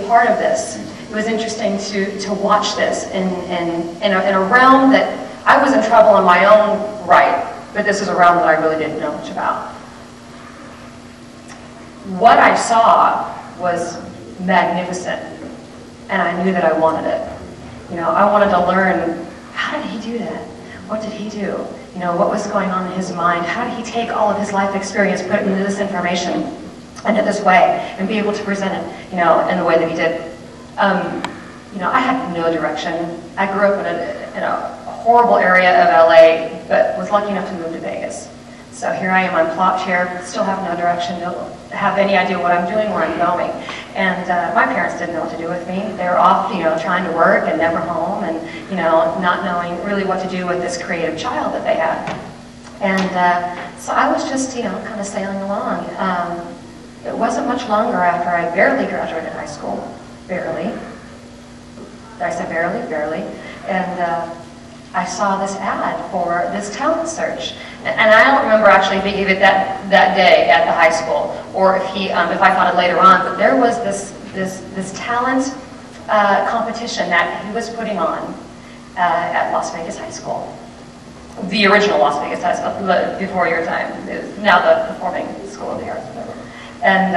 part of this. It was interesting to watch this in a realm that I was in trouble in my own right, but this is a realm that I really didn't know much about. What I saw was magnificent, and I knew that I wanted it. You know, I wanted to learn, how did he do that? What did he do? You know, what was going on in his mind? How did he take all of his life experience, put it into this information, into this way, and be able to present it, you know, in the way that he did? You know, I had no direction. I grew up in a horrible area of LA, but was lucky enough to move to Vegas. So here I am, I'm plopped here, still have no direction, don't have any idea what I'm doing, where I'm going. And my parents didn't know what to do with me. They were off, you know, trying to work and never home, and, you know, not knowing really what to do with this creative child that they had. And so I was just, you know, kind of sailing along. It wasn't much longer after I barely graduated high school. Barely. Did I say barely? Barely. And I saw this ad for this talent search. And I don't remember actually if he gave it that day at the high school, or if I found it later on, but there was this talent competition that he was putting on at Las Vegas High School. The original Las Vegas High School, before your time. It was now the Performing School of the Arts. And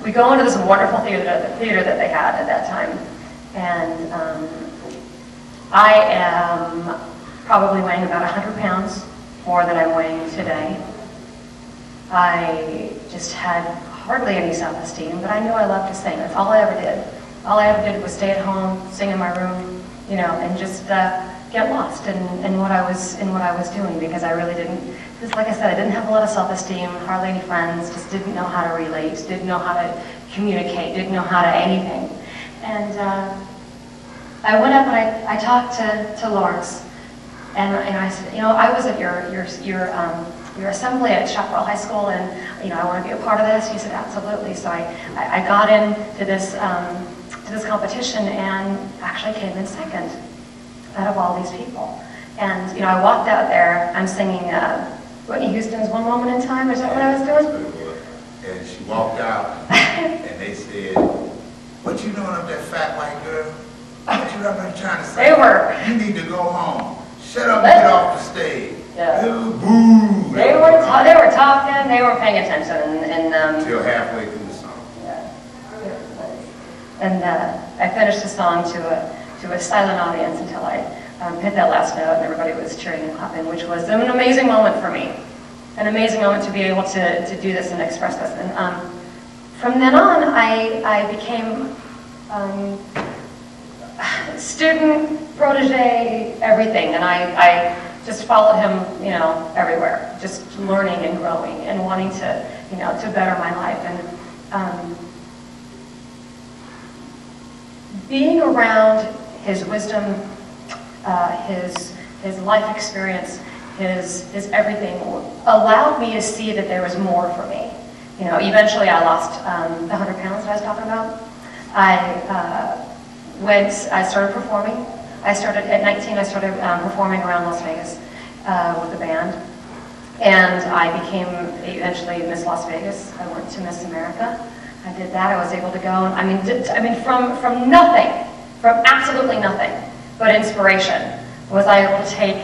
we go into this wonderful theater that they had at that time. And I am probably weighing about 100 pounds more than I'm weighing today. I just had hardly any self-esteem, but I knew I loved to sing. That's all I ever did. All I ever did was stay at home, sing in my room, you know, and just get lost in what I was doing, because I really didn't. Because, like I said, I didn't have a lot of self-esteem, hardly any friends, just didn't know how to relate, didn't know how to communicate, didn't know how to anything. And I went up and I talked to Laurence, and I said, you know, I was at your assembly at Chaparral High School, and, you know, I want to be a part of this. He said, absolutely. So I got into this competition and actually came in second out of all these people. And, you know, I walked out there, I'm singing Whitney Houston's One Moment in Time. Is that what I was doing? And she walked out, and they said, what you doing up there, fat white girl? What you up there trying to say? They were. You need to go home. Shut up and get off the stage. Yeah. Boo! They were talking, they were paying attention, Until halfway through the song. Yeah. And I finished the song to a silent audience until I hit that last note, and everybody was cheering and clapping, which was an amazing moment for me. An amazing moment to be able to do this and express this. And from then on, I became student, protege, everything, and I just followed him, you know, everywhere, just learning and growing and wanting to, you know, to better my life. And being around his wisdom, his life experience, his everything allowed me to see that there was more for me. You know, eventually I lost the 100 pounds that I was talking about. I started performing. At 19, I started performing around Las Vegas with a band. And I became eventually Miss Las Vegas. I went to Miss America. I did that. I was able to go. I mean, from nothing, from absolutely nothing, but inspiration, was I able to take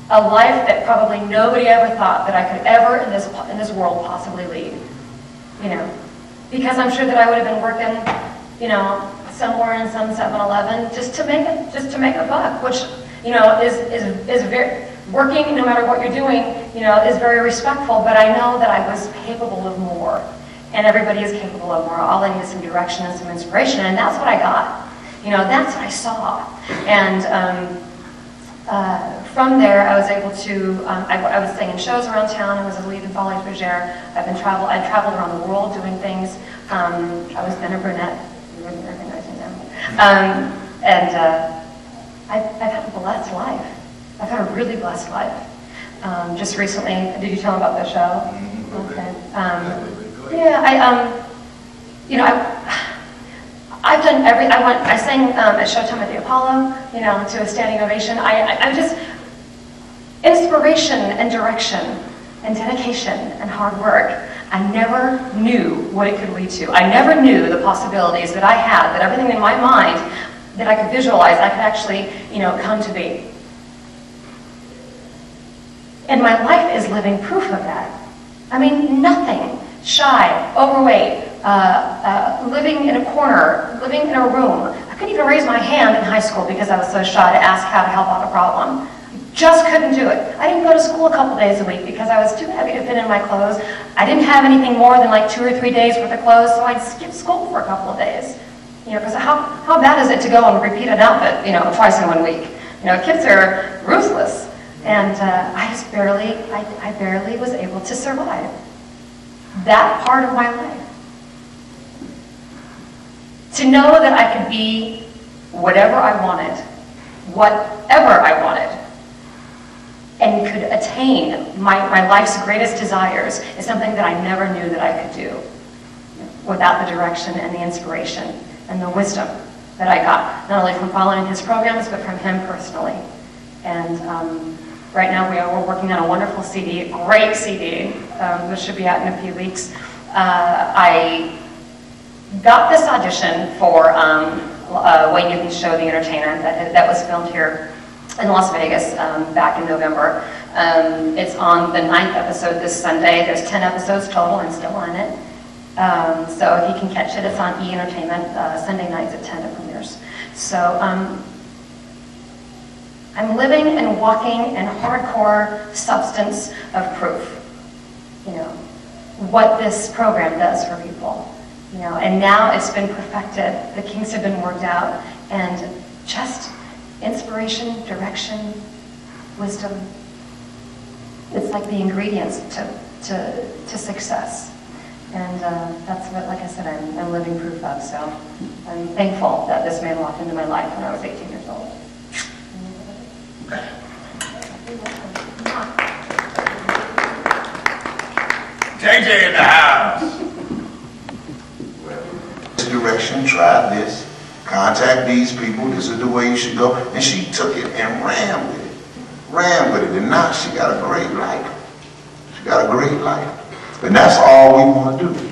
a life that probably nobody ever thought that I could ever in this world possibly lead. You know, because I'm sure that I would have been working, you know, somewhere in some 7-Eleven just to make a buck, which, you know, is very, working no matter what you're doing, you know, is very respectful, but I know that I was capable of more, and everybody is capable of more. All I need is some direction and some inspiration, and that's what I got. You know, that's what I saw. And from there, I was able to, I was singing shows around town. I was a lead in Folies Bregere. I traveled around the world doing things. I was then a brunette. You wouldn't recognize me now. I've had a blessed life. I've had a really blessed life. Just recently, did you tell them about the show? Okay. Yeah, you know, I've done I sang at Showtime at the Apollo, you know, to a standing ovation. I'm just, inspiration and direction and dedication and hard work. I never knew what it could lead to. I never knew the possibilities that I had, that everything in my mind that I could visualize, I could actually, come to be. And my life is living proof of that. I mean, nothing. Shy, overweight, living in a corner, living in a room. I couldn't even raise my hand in high school because I was so shy to ask how to help out a problem. Just couldn't do it. I didn't go to school a couple days a week because I was too heavy to fit in my clothes. I didn't have anything more than like 2 or 3 days worth of clothes, so I'd skip school for a couple of days. Because how bad is it to go and repeat an outfit, twice in 1 week? Kids are ruthless. And I barely was able to survive that part of my life. To know that I could be whatever I wanted, whatever I wanted, and could attain my life's greatest desires is something that I never knew that I could do without the direction and the inspiration and the wisdom that I got, not only from following his programs, but from him personally. And right now we're working on a wonderful CD, a great CD, which should be out in a few weeks. I got this audition for Wayne Newton's show, The Entertainer, that was filmed here in Las Vegas back in November. It's on the 9th episode this Sunday. There's 10 episodes total. I'm still on it. So if you can catch it, it's on E! Entertainment, Sunday nights at 10 it premieres. So I'm living and walking in hardcore substance of proof, what this program does for people. And now it's been perfected, the kinks have been worked out, and just inspiration, direction, wisdom. It's like the ingredients to success. And that's what, like I said, I'm living proof of. So I'm thankful that this man walked into my life when I was 18 years old. JJ in the house. Direction, try this, contact these people, this is the way you should go. And she took it and ran with it. And now she got a great life. She got a great life. And that's all we want to do.